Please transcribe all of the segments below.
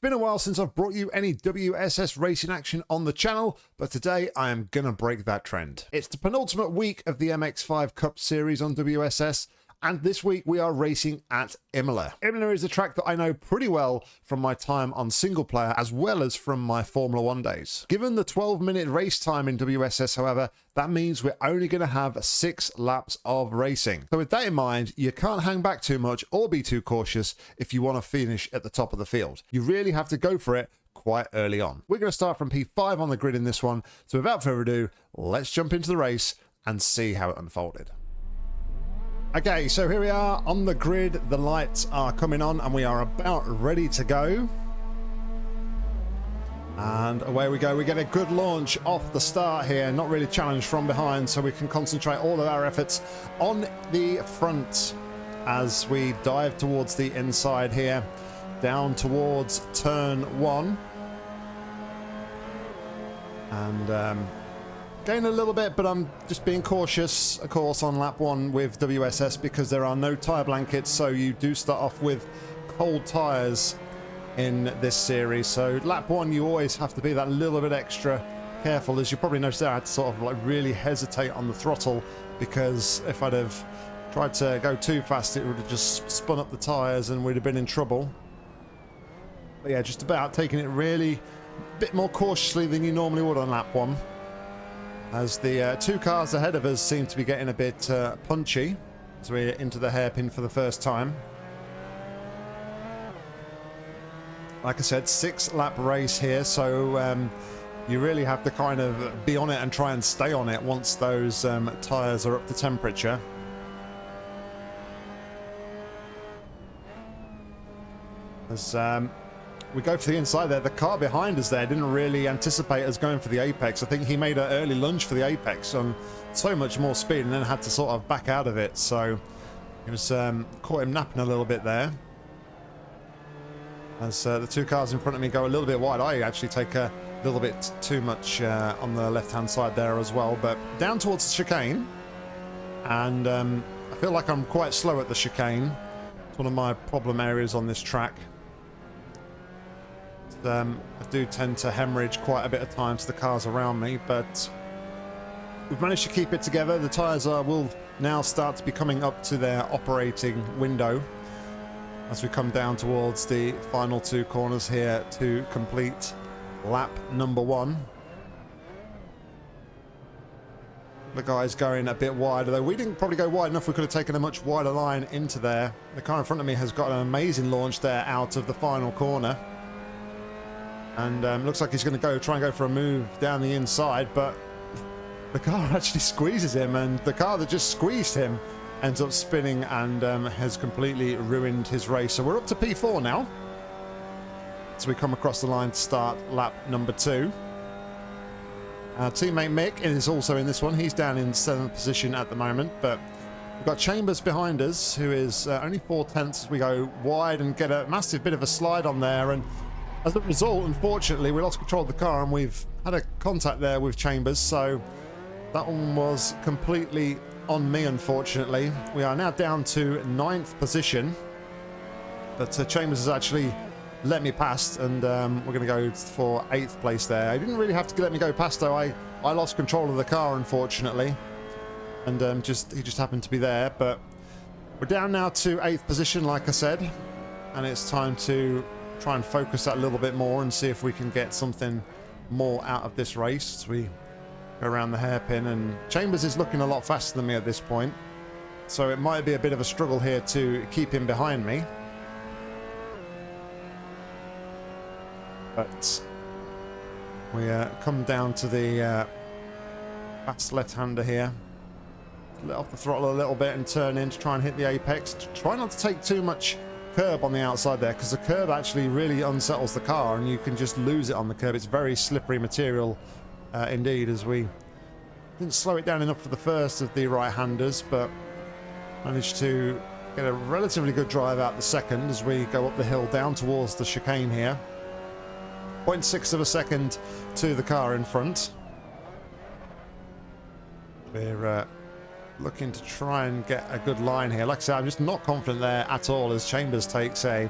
been a while since I've brought you any WSS racing action on the channel, but today I am gonna break that trend. It's the penultimate week of the MX5 Cup series on WSS, and this week we are racing at Imola. Imola is a track that I know pretty well from my time on single player as well as from my Formula 1 days. Given the 12-minute race time in WSS, however, that means we're only going to have 6 laps of racing. So with that in mind, you can't hang back too much or be too cautious if you want to finish at the top of the field. You really have to go for it quite early on. We're going to start from P5 on the grid in this one, so without further ado, let's jump into the race and see how it unfolded. Okay, so here we are on the grid. The lights are coming on and we are about ready to go. And away we go. We get a good launch off the start here, not really challenged from behind, so we can concentrate all of our efforts on the front as we dive towards the inside here, down towards turn 1. And gain a little bit, but I'm just being cautious, of course, on lap 1 with WSS because there are no tyre blankets, so you do start off with cold tyres in this series. So lap 1 you always have to be that little bit extra careful. As you probably noticed there, I had to sort of like really hesitate on the throttle because if I'd have tried to go too fast it would have just spun up the tyres and we'd have been in trouble. But yeah, just about taking it really a bit more cautiously than you normally would on lap 1. As the 2 cars ahead of us seem to be getting a bit punchy as we're into the hairpin for the first time. Like I said, 6-lap race here, so you really have to kind of be on it and try and stay on it once those tyres are up to temperature. As we go for the inside there, the car behind us there didn't really anticipate us going for the apex. I think he made an early lunge for the apex on so much more speed and then had to sort of back out of it. So it was caught him napping a little bit there. As the 2 cars in front of me go a little bit wide, I actually take a little bit too much on the left-hand side there as well. But down towards the chicane, and I feel like I'm quite slow at the chicane. It's one of my problem areas on this track. I do tend to hemorrhage quite a bit of time to the cars around me, but we've managed to keep it together. The tyres will now start to be coming up to their operating window as we come down towards the final 2 corners here to complete lap number 1. The guy's going a bit wider, though we didn't probably go wide enough. We could have taken a much wider line into there. The car in front of me has got an amazing launch there out of the final corner. And looks like he's going to try and go for a move down the inside, but the car actually squeezes him, and the car that just squeezed him ends up spinning and has completely ruined his race. So we're up to P4 now. So we come across the line to start lap number 2. Our teammate Mick is also in this one. He's down in 7th position at the moment, but we've got Chambers behind us, who is only 4/10 as we go wide and get a massive bit of a slide on there. And as a result, unfortunately, we lost control of the car and we've had a contact there with Chambers, so that one was completely on me, unfortunately. We are now down to 9th position, but Chambers has actually let me past, and we're going to go for 8th place there. He didn't really have to let me go past, though. I lost control of the car, unfortunately, and he just happened to be there. But we're down now to 8th position, like I said, and it's time to try and focus that a little bit more and see if we can get something more out of this race as we go around the hairpin. And Chambers is looking a lot faster than me at this point, so it might be a bit of a struggle here to keep him behind me. But we come down to the fast left-hander here. Let off the throttle a little bit and turn in to try and hit the apex. Try not to take too much curb on the outside there, because the curb actually really unsettles the car and you can just lose it on the curb. It's very slippery material indeed, as we didn't slow it down enough for the first of the right-handers, but managed to get a relatively good drive out the second as we go up the hill down towards the chicane here. 0.6 of a second to the car in front. We're looking to try and get a good line here. Like I said, I'm just not confident there at all as Chambers takes a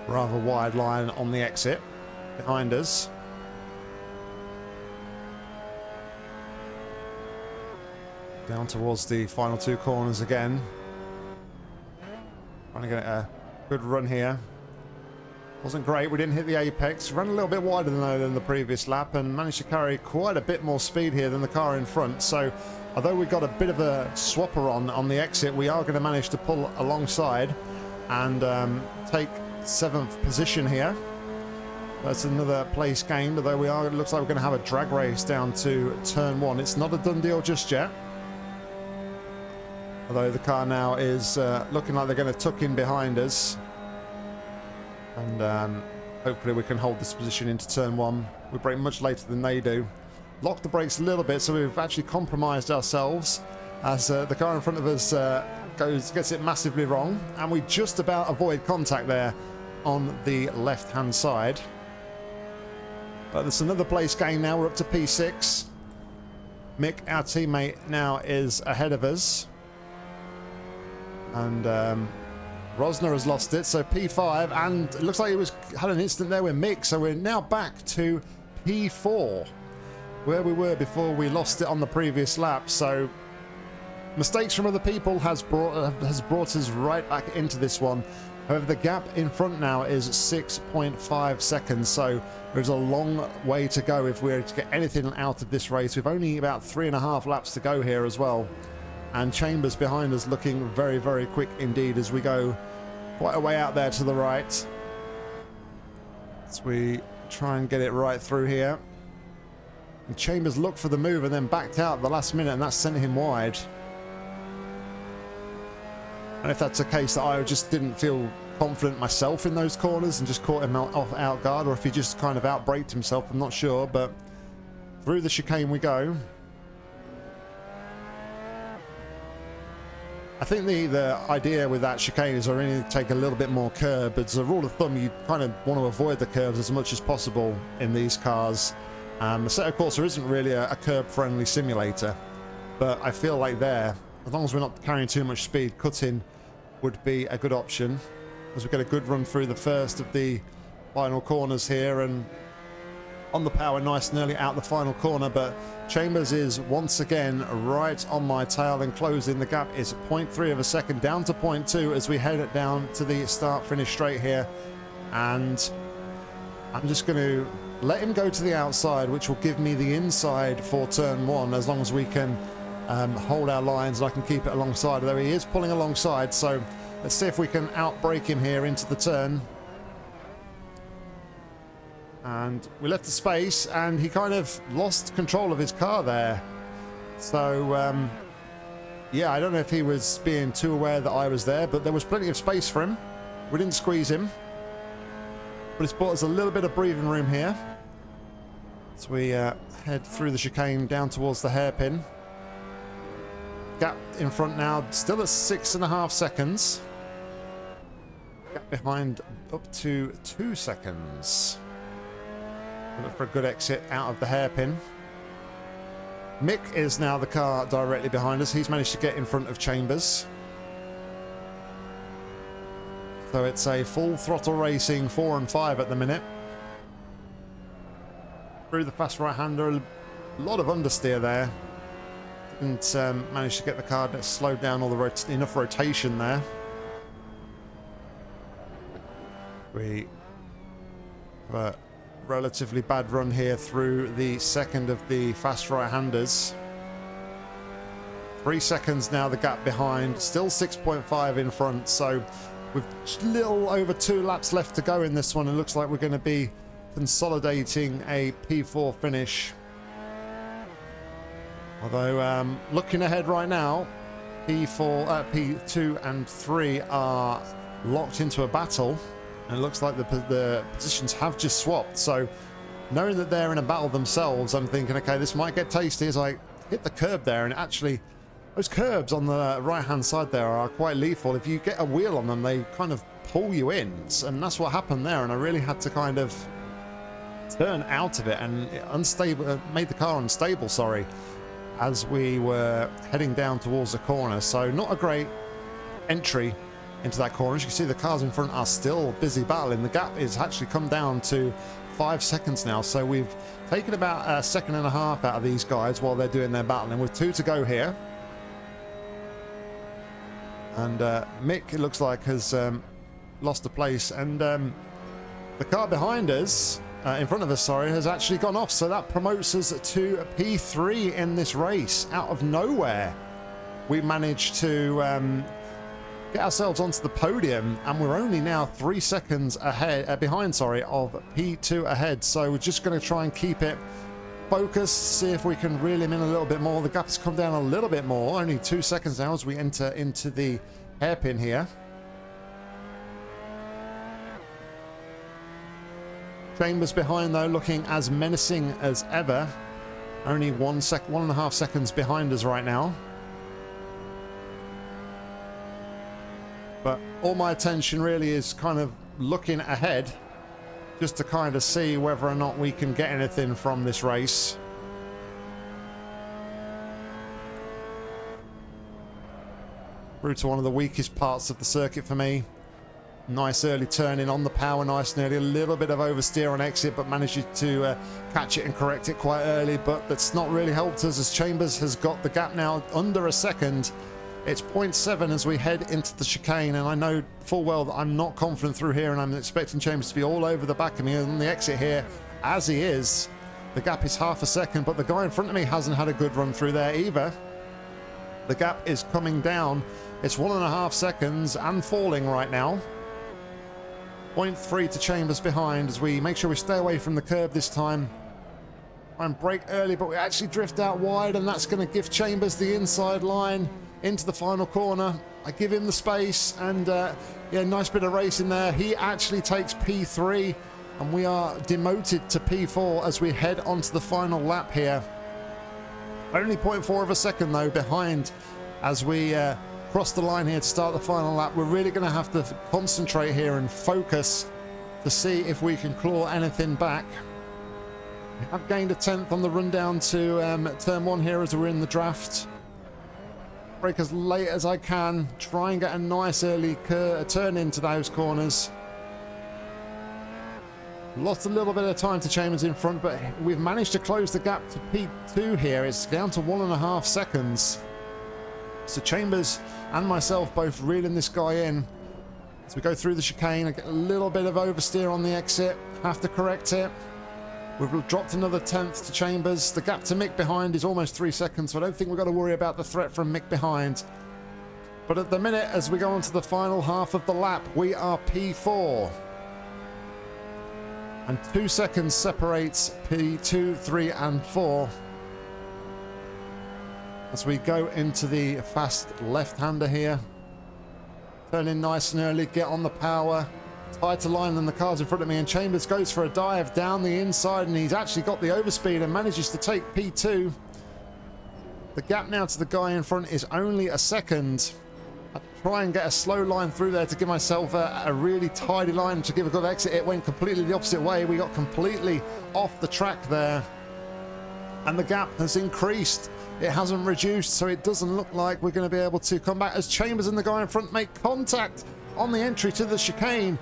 rather wide line on the exit. behind us. Down towards the final two corners again. Trying to get a good run here. Wasn't great, we didn't hit the apex. Ran a little bit wider than the previous lap and managed to carry quite a bit more speed here than the car in front. So although we got a bit of a swapper on the exit, we are going to manage to pull alongside and take 7th position here. That's another place gained, although it looks like we're going to have a drag race down to turn 1. It's not a done deal just yet. Although the car now is looking like they're going to tuck in behind us. And hopefully we can hold this position into turn 1. We brake much later than they do. Locked the brakes a little bit, so we've actually compromised ourselves as the car in front of us gets it massively wrong. And we just about avoid contact there on the left-hand side. But there's another place gain now. We're up to P6. Mick, our teammate, now is ahead of us. And Rosner has lost it, so P5, and it looks like he had an incident there with Mick, so we're now back to P4, where we were before we lost it on the previous lap. So mistakes from other people has brought us right back into this one. However, the gap in front now is 6.5 seconds, so there's a long way to go if we're to get anything out of this race. We've only about 3.5 laps to go here as well. And Chambers behind us looking very, very quick indeed as we go quite a way out there to the right. As we try and get it right through here. And Chambers looked for the move and then backed out at the last minute, and that sent him wide. And if that's a case that I just didn't feel confident myself in those corners and just caught him out guard, or if he just kind of out-braked himself, I'm not sure. But through the chicane we go. I think the idea with that chicane is I really take a little bit more curb. As a rule of thumb, you kind of want to avoid the curves as much as possible in these cars. Assetto Corsa isn't really a curb-friendly simulator, but I feel like there, as long as we're not carrying too much speed, cutting would be a good option. As we get a good run through the first of the final corners here, and on the power nice and early out the final corner, but Chambers is once again right on my tail and closing. The gap is 0.3 of a second down to 0.2 as we head it down to the start finish straight here. And I'm just going to let him go to the outside, which will give me the inside for turn 1 as long as we can hold our lines and I can keep it alongside, although he is pulling alongside. So let's see if we can outbrake him here into the turn. And we left the space and he kind of lost control of his car there. So yeah, I don't know if he was being too aware that I was there, but there was plenty of space for him. We didn't squeeze him, but it's bought us a little bit of breathing room here as we head through the chicane down towards the hairpin. Gap in front now still at 6.5 seconds. Gap behind up to 2 seconds. Look for a good exit out of the hairpin. Mick is now the car directly behind us. He's managed to get in front of Chambers. So it's a full throttle racing 4 and 5 at the minute. Through the fast right-hander, a lot of understeer there. Didn't manage to get the car slowed down all the enough rotation there. We have a relatively bad run here through the second of the fast right-handers. 3 seconds now the gap behind, still 6.5 in front, so with a little over 2 laps left to go in this one. It looks like we're going to be consolidating a P4 finish. Although looking ahead right now, P2 and 3 are locked into a battle. And it looks like the positions have just swapped. So knowing that they're in a battle themselves, I'm thinking, okay, this might get tasty as I hit the curb there. And actually, those curbs on the right-hand side there are quite lethal. If you get a wheel on them, they kind of pull you in. And that's what happened there. And I really had to kind of turn out of it and made the car unstable, sorry, as we were heading down towards the corner. So not a great entry into that corner. As you can see, the cars in front are still busy battling. The gap is actually come down to 5 seconds now, so we've taken about a second and a half out of these guys while they're doing their battling, with 2 to go here. And Mick, it looks like, has lost a place, and the car behind us, in front of us, sorry, has actually gone off, so that promotes us to P3 in this race. Out of nowhere, we managed to get ourselves onto the podium, and we're only now 3 seconds behind, sorry, of P2 ahead. So we're just going to try and keep it focused, see if we can reel him in a little bit more. The gap's come down a little bit more, only 2 seconds now as we enter into the hairpin here. Chambers behind, though, looking as menacing as ever. Only 1.5 seconds behind us right now. But all my attention really is kind of looking ahead, just to kind of see whether or not we can get anything from this race. Through to one of the weakest parts of the circuit for me. Nice early turn in on the power, nice and early. A little bit of oversteer on exit, but managed to catch it and correct it quite early. But that's not really helped us, as Chambers has got the gap now under a second. It's 0.7 as we head into the chicane, and I know full well that I'm not confident through here, and I'm expecting Chambers to be all over the back of me on the exit here, as he is. The gap is half a second, but the guy in front of me hasn't had a good run through there either. The gap is coming down. It's 1.5 seconds and falling right now. 0.3 to Chambers behind as we make sure we stay away from the curb this time. Try and brake early, but we actually drift out wide, and that's going to give Chambers the inside line into the final corner. I give him the space, and yeah, nice bit of racing there. He actually takes P3, and we are demoted to P4 as we head onto the final lap here. Only 0.4 of a second though behind as we cross the line here to start the final lap. We're really going to have to concentrate here and focus to see if we can claw anything back. I've gained a 10th on the run down to turn 1 here as we're in the draft. Brake as late as I can, try and get a nice early turn into those corners. Lost a little bit of time to Chambers in front, but we've managed to close the gap to P2 here. It's down to 1.5 seconds. So Chambers and myself both reeling this guy in. As we go through the chicane, I get a little bit of oversteer on the exit, have to correct it. We've dropped another 10th to Chambers. The gap to Mick behind is almost 3 seconds, so I don't think we've got to worry about the threat from Mick behind. But at the minute, as we go on to the final half of the lap, we are P4. And 2 seconds separates P2, 3 and 4. As we go into the fast left-hander here. Turn in nice and early, get on the power. Tighter line than the cars in front of me, and Chambers goes for a dive down the inside, and he's actually got the overspeed and manages to take P2. The gap now to the guy in front is only a second. I try and get a slow line through there to give myself a really tidy line to give a good exit. It went completely the opposite way. We got completely off the track there, and the gap has increased. It hasn't reduced, so it doesn't look like we're going to be able to come back as Chambers and the guy in front make contact on the entry to the chicane.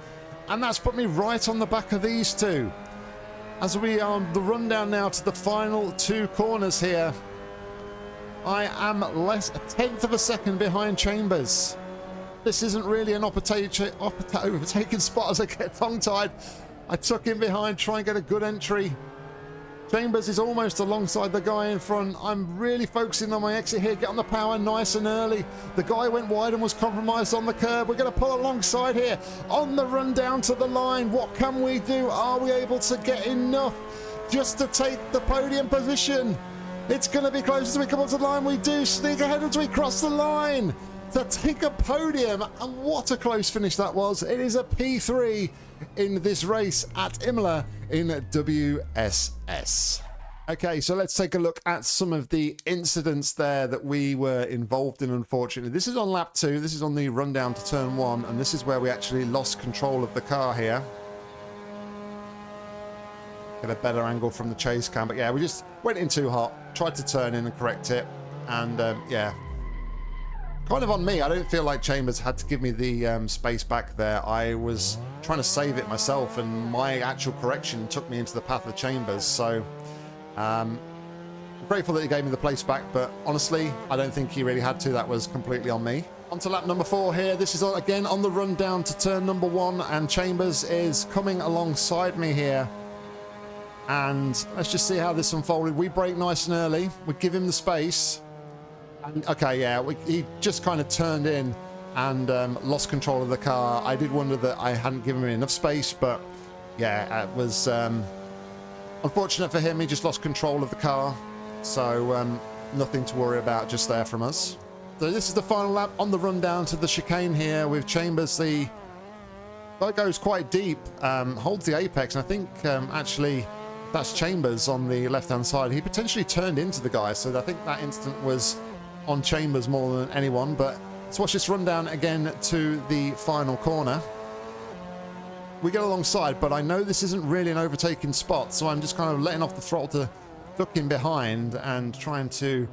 And that's put me right on the back of these two. As we are on the rundown now to the final 2 corners here, I am less a 1/10 of a second behind Chambers. This isn't really an overtaking spot as I get tongue-tied. I tuck in behind, try and get a good entry. Chambers is almost alongside the guy in front. I'm really focusing on my exit here, get on the power nice and early. The guy went wide and was compromised on the curb. We're going to pull alongside here on the run down to the line. What can we do? Are we able to get enough just to take the podium position? It's going to be close as we come up to the line. We do sneak ahead as we cross the line to take a podium, and what a close finish that was. It is a P3 in this race at Imola in WSS. Okay, so let's take a look at some of the incidents there that we were involved in, unfortunately. This is on lap 2, this is on the rundown to turn 1, and this is where we actually lost control of the car here. Get a better angle from the chase cam, but yeah, we just went in too hot, tried to turn in and correct it, and yeah, Kind of on me. I don't feel like Chambers had to give me the space back there. I was trying to save it myself, and my actual correction took me into the path of Chambers. So I'm grateful that he gave me the place back, but honestly, I don't think he really had to. That was completely on me. On to lap number 4 here. This is again on the run down to turn number 1, and Chambers is coming alongside me here. And let's just see how this unfolded. We brake nice and early. We give him the space. And, okay, yeah, he just kind of turned in and lost control of the car. I did wonder that I hadn't given him enough space, but yeah, it was unfortunate for him. He just lost control of the car. So nothing to worry about just there from us. So this is the final lap on the run down to the chicane here with Chambers. That goes quite deep, holds the apex, and I think actually that's Chambers on the left-hand side. He potentially turned into the guy, so I think that instant was on Chambers more than anyone. But let's watch this run down again to the final corner. We get alongside, but I know this isn't really an overtaking spot, so I'm just kind of letting off the throttle to duck in behind and trying to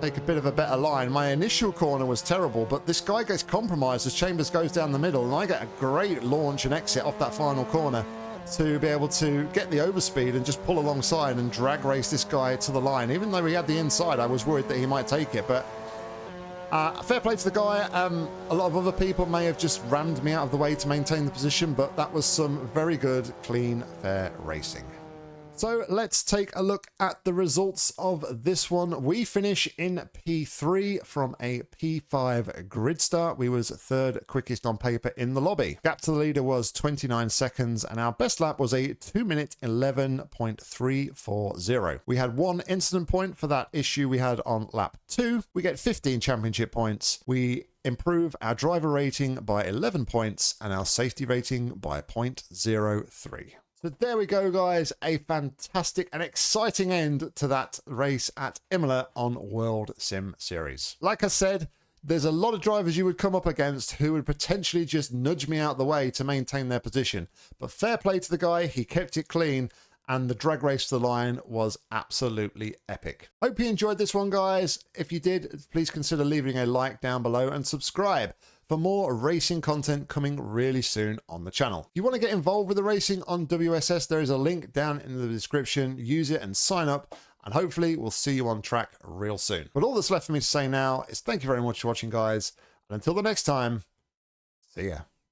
take a bit of a better line. My initial corner was terrible, but this guy gets compromised as Chambers goes down the middle, and I get a great launch and exit off that final corner to be able to get the overspeed and just pull alongside and drag race this guy to the line. Even though he had the inside, I was worried that he might take it, but fair play to the guy. A lot of other people may have just rammed me out of the way to maintain the position, but that was some very good, clean, fair racing. So let's take a look at the results of this one. We finish in P3 from a P5 grid start. We was third quickest on paper in the lobby. Gap to the leader was 29 seconds, and our best lap was a 2-minute 11.340. We had 1 incident point for that issue we had on lap 2. We get 15 championship points. We improve our driver rating by 11 points and our safety rating by 0.03. So there we go, guys. A fantastic and exciting end to that race at Imola on World Sim Series. Like I said, there's a lot of drivers you would come up against who would potentially just nudge me out the way to maintain their position. But fair play to the guy. He kept it clean, and the drag race to the line was absolutely epic. Hope you enjoyed this one, guys. If you did, please consider leaving a like down below and subscribe for more racing content coming really soon on the channel. If you want to get involved with the racing on WSS, there is a link down in the description. Use it and sign up, and hopefully we'll see you on track real soon. But all that's left for me to say now is thank you very much for watching, guys, and until the next time, see ya.